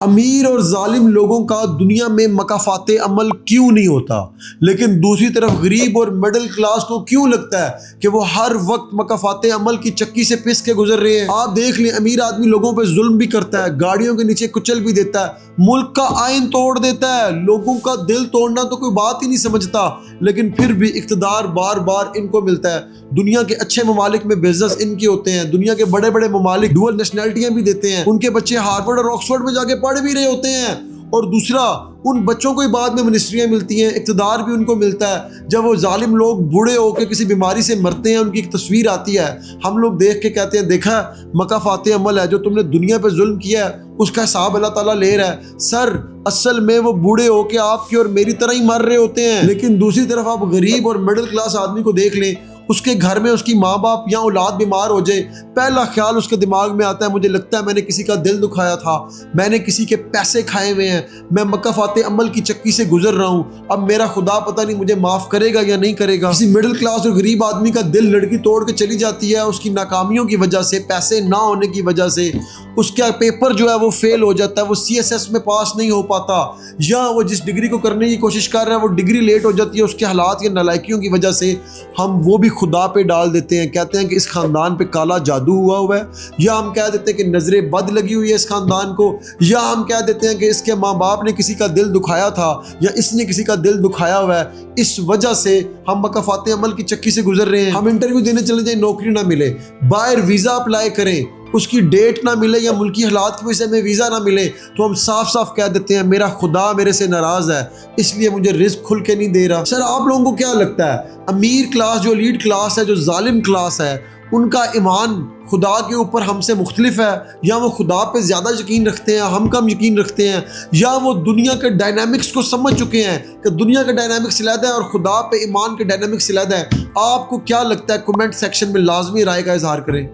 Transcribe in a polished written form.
امیر اور ظالم لوگوں کا دنیا میں مکافات عمل کیوں نہیں ہوتا، لیکن دوسری طرف غریب اور مڈل کلاس کو کیوں لگتا ہے کہ وہ ہر وقت مکافات عمل کی چکی سے پس کے گزر رہے ہیں؟ آپ دیکھ لیں، امیر آدمی لوگوں پہ ظلم بھی کرتا ہے، گاڑیوں کے نیچے کچل بھی دیتا ہے، ملک کا آئین توڑ دیتا ہے، لوگوں کا دل توڑنا تو کوئی بات ہی نہیں سمجھتا، لیکن پھر بھی اقتدار بار بار ان کو ملتا ہے۔ دنیا کے اچھے ممالک میں بزنس ان کے ہوتے ہیں، دنیا کے بڑے بڑے ممالک ڈوئل نیشنلٹیاں بھی دیتے ہیں، ان کے بچے ہارورڈ اور آکسفورڈ میں جا کے پڑھ بھی رہے ہوتے ہیں، اور دوسرا ان بچوں کو ہی بعد میں منسٹریاں ملتی ہیں، اقتدار بھی ان کو ملتا ہے۔ جب وہ ظالم لوگ بوڑھے ہو کے کسی بیماری سے مرتے ہیں، ان کی ایک تصویر آتی ہے، ہم لوگ دیکھ کے کہتے ہیں دیکھا مکافات عمل ہے، جو تم نے دنیا پہ ظلم کیا ہے اس کا حساب اللہ تعالیٰ لے رہا ہے۔ سر اصل میں وہ بوڑھے ہو کے آپ کی اور میری طرح ہی مر رہے ہوتے ہیں، لیکن دوسری طرف آپ غریب اور مڈل کلاس آدمی کو دیکھ لیں، اس کے گھر میں اس کی ماں باپ یا اولاد بیمار ہو جائے، پہلا خیال اس کے دماغ میں آتا ہے مجھے لگتا ہے میں نے کسی کا دل دکھایا تھا، میں نے کسی کے پیسے کھائے ہوئے ہیں، میں مکافات عمل کی چکی سے گزر رہا ہوں، اب میرا خدا پتہ نہیں مجھے معاف کرے گا یا نہیں کرے گا۔ کسی مڈل کلاس اور غریب آدمی کا دل لڑکی توڑ کے چلی جاتی ہے اس کی ناکامیوں کی وجہ سے، پیسے نہ ہونے کی وجہ سے، اس کا پیپر جو ہے وہ فیل ہو جاتا ہے، وہ CSS میں پاس نہیں ہو پاتا، یا وہ جس ڈگری کو کرنے کی کوشش کر رہا ہے وہ ڈگری لیٹ ہو جاتی ہے اس کے حالات یا نالائکیوں کی وجہ سے، ہم وہ بھی خدا پہ ڈال دیتے ہیں، کہتے ہیں کہ اس خاندان پہ کالا جادو ہوا ہے، یا ہم کہہ دیتے ہیں کہ نظر بد لگی ہوئی ہے اس خاندان کو، یا ہم کہہ دیتے ہیں کہ اس کے ماں باپ نے کسی کا دل دکھایا تھا یا اس نے کسی کا دل دکھایا ہوا ہے، اس وجہ سے ہم مکافات عمل کی چکی سے گزر رہے ہیں۔ ہم انٹرویو دینے چلے جائیں، نوکری نہ ملے، باہر ویزا اپلائی کریں، اس کی ڈیٹ نہ ملے یا ملکی حالات کی وجہ سے ہمیں ویزا نہ ملے، تو ہم صاف صاف کہہ دیتے ہیں میرا خدا میرے سے ناراض ہے، اس لیے مجھے رزق کھل کے نہیں دے رہا۔ سر آپ لوگوں کو کیا لگتا ہے امیر کلاس جو لیڈ کلاس ہے، جو ظالم کلاس ہے، ان کا ایمان خدا کے اوپر ہم سے مختلف ہے، یا وہ خدا پہ زیادہ یقین رکھتے ہیں ہم کم یقین رکھتے ہیں، یا وہ دنیا کے ڈائنامکس کو سمجھ چکے ہیں کہ دنیا کا ڈائنامکس علیحدہ ہے اور خدا پہ ایمان کے ڈائنامکس علیحدہ ہے؟ آپ کو کیا لگتا ہے؟ کمنٹ سیکشن میں لازمی رائے کا اظہار کریں۔